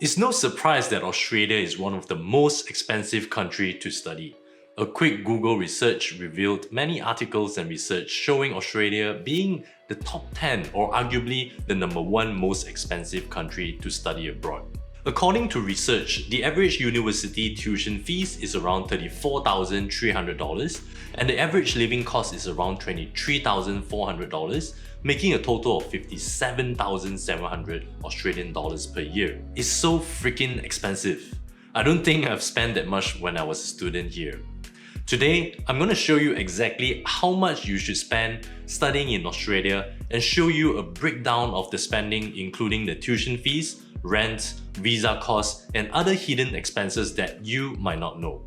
It's no surprise that Australia is one of the most expensive countries to study. A quick Google research revealed many articles and research showing Australia being the top 10 or arguably the number 1 most expensive country to study abroad. According to research, the average university tuition fees is around $34,300 and the average living cost is around $23,400, making a total of 57,700 Australian dollars per year. It's so freaking expensive. I don't think I've spent that much when I was a student here. Today, I'm going to show you exactly how much you should spend studying in Australia and show you a breakdown of the spending including the tuition fees, rent, visa costs, and other hidden expenses that you might not know.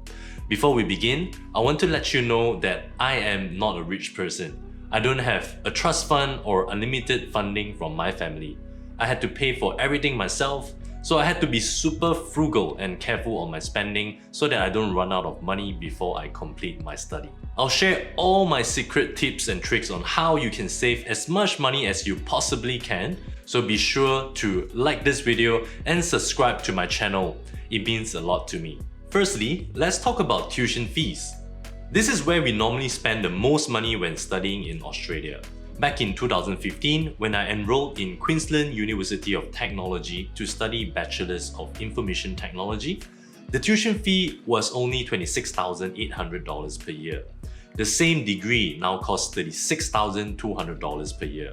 Before we begin, I want to let you know that I am not a rich person. I don't have a trust fund or unlimited funding from my family. I had to pay for everything myself, so I had to be super frugal and careful on my spending so that I don't run out of money before I complete my study. I'll share all my secret tips and tricks on how you can save as much money as you possibly can, so be sure to like this video and subscribe to my channel. It means a lot to me. Firstly, let's talk about tuition fees. This is where we normally spend the most money when studying in Australia. Back in 2015, when I enrolled in Queensland University of Technology to study Bachelors of Information Technology, the tuition fee was only $26,800 per year. The same degree now costs $36,200 per year.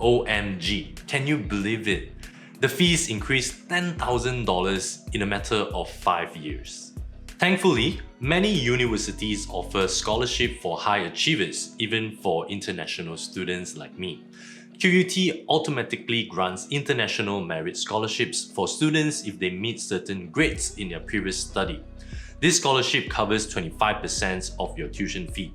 OMG, can you believe it? The fees increased $10,000 in a matter of 5 years. Thankfully, many universities offer scholarship for high achievers, even for international students like me. QUT automatically grants international merit scholarships for students if they meet certain grades in their previous study. This scholarship covers 25% of your tuition fee.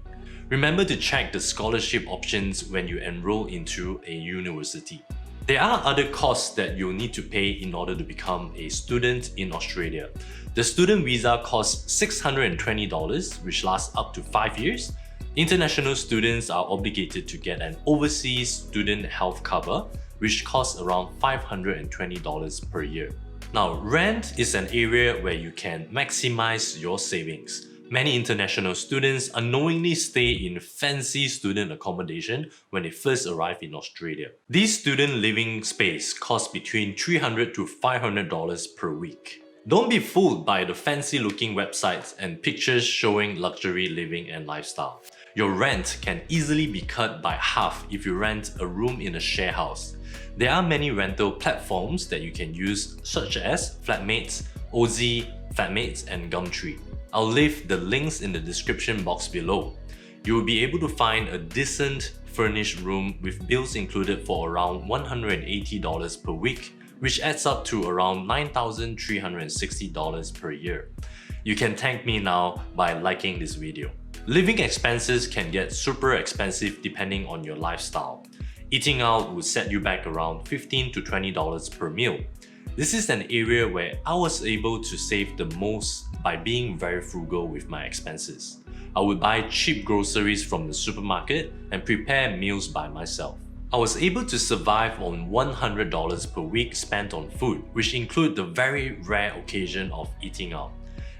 Remember to check the scholarship options when you enroll into a university. There are other costs that you'll need to pay in order to become a student in Australia. The student visa costs $620, which lasts up to 5 years. International students are obligated to get an overseas student health cover, which costs around $520 per year. Now, rent is an area where you can maximize your savings. Many international students unknowingly stay in fancy student accommodation when they first arrive in Australia. These student living space cost between $300 to $500 per week. Don't be fooled by the fancy looking websites and pictures showing luxury living and lifestyle. Your rent can easily be cut by half if you rent a room in a share house. There are many rental platforms that you can use such as Flatmates, Aussie, Flatmates and Gumtree. I'll leave the links in the description box below. You will be able to find a decent furnished room with bills included for around $180 per week, which adds up to around $9,360 per year. You can thank me now by liking this video. Living expenses can get super expensive depending on your lifestyle. Eating out would set you back around $15 to $20 per meal. This is an area where I was able to save the most by being very frugal with my expenses. I would buy cheap groceries from the supermarket and prepare meals by myself. I was able to survive on $100 per week spent on food, which include the very rare occasion of eating out,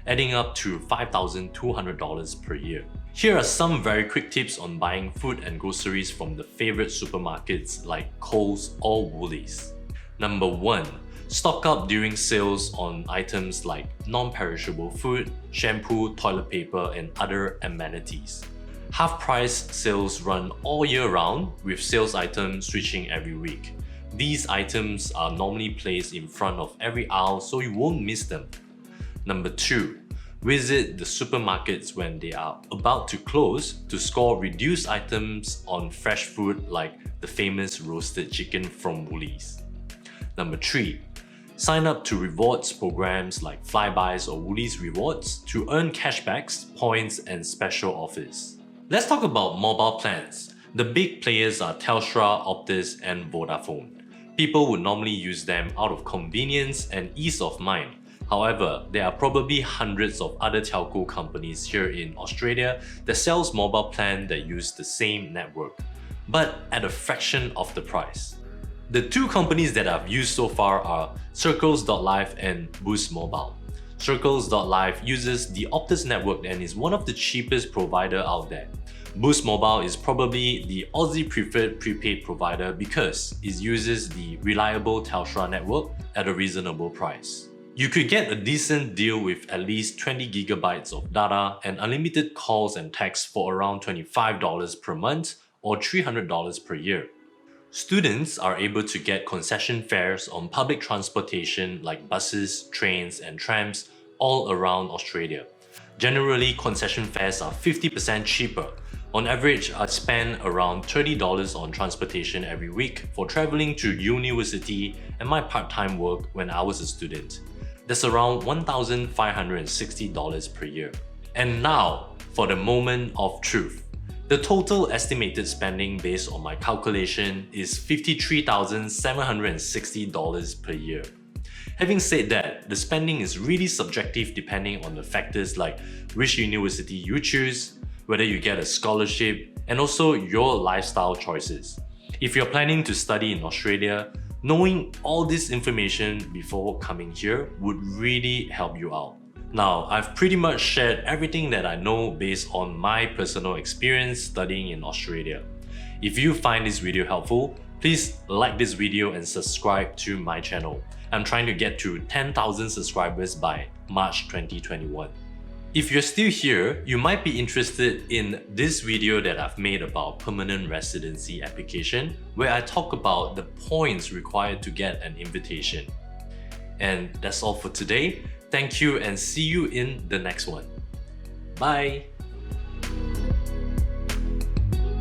adding up to $5,200 per year. Here are some very quick tips on buying food and groceries from the favorite supermarkets like Coles or Woolies. Number 1. Stock up during sales on items like non-perishable food, shampoo, toilet paper, and other amenities. Half-price sales run all year round, with sales items switching every week. These items are normally placed in front of every aisle so you won't miss them. Number 2. Visit the supermarkets when they are about to close to score reduced items on fresh food like the famous roasted chicken from Woolies. Number 3. Sign up to rewards programs like Flybuys or Woolies Rewards to earn cashbacks, points, and special offers. Let's talk about mobile plans. The big players are Telstra, Optus, and Vodafone. People would normally use them out of convenience and ease of mind. However, there are probably hundreds of other telco companies here in Australia that sells mobile plans that use the same network, but at a fraction of the price. The two companies that I've used so far are Circles.life and Boost Mobile. Circles.life uses the Optus network and is one of the cheapest provider out there. Boost Mobile is probably the Aussie preferred prepaid provider because it uses the reliable Telstra network at a reasonable price. You could get a decent deal with at least 20 gigabytes of data and unlimited calls and texts for around $25 per month or $300 per year. Students are able to get concession fares on public transportation like buses, trains, and trams all around Australia. Generally, concession fares are 50% cheaper. On average, I spend around $30 on transportation every week for traveling to university and my part-time work when I was a student. That's around $1,560 per year. And now, for the moment of truth. The total estimated spending based on my calculation is $53,760 per year. Having said that, the spending is really subjective depending on the factors like which university you choose, whether you get a scholarship, and also your lifestyle choices. If you're planning to study in Australia, knowing all this information before coming here would really help you out. Now, I've pretty much shared everything that I know based on my personal experience studying in Australia. If you find this video helpful, please like this video and subscribe to my channel. I'm trying to get to 10,000 subscribers by March 2021. If you're still here, you might be interested in this video that I've made about permanent residency application, where I talk about the points required to get an invitation. And that's all for today. Thank you and see you in the next one. Bye!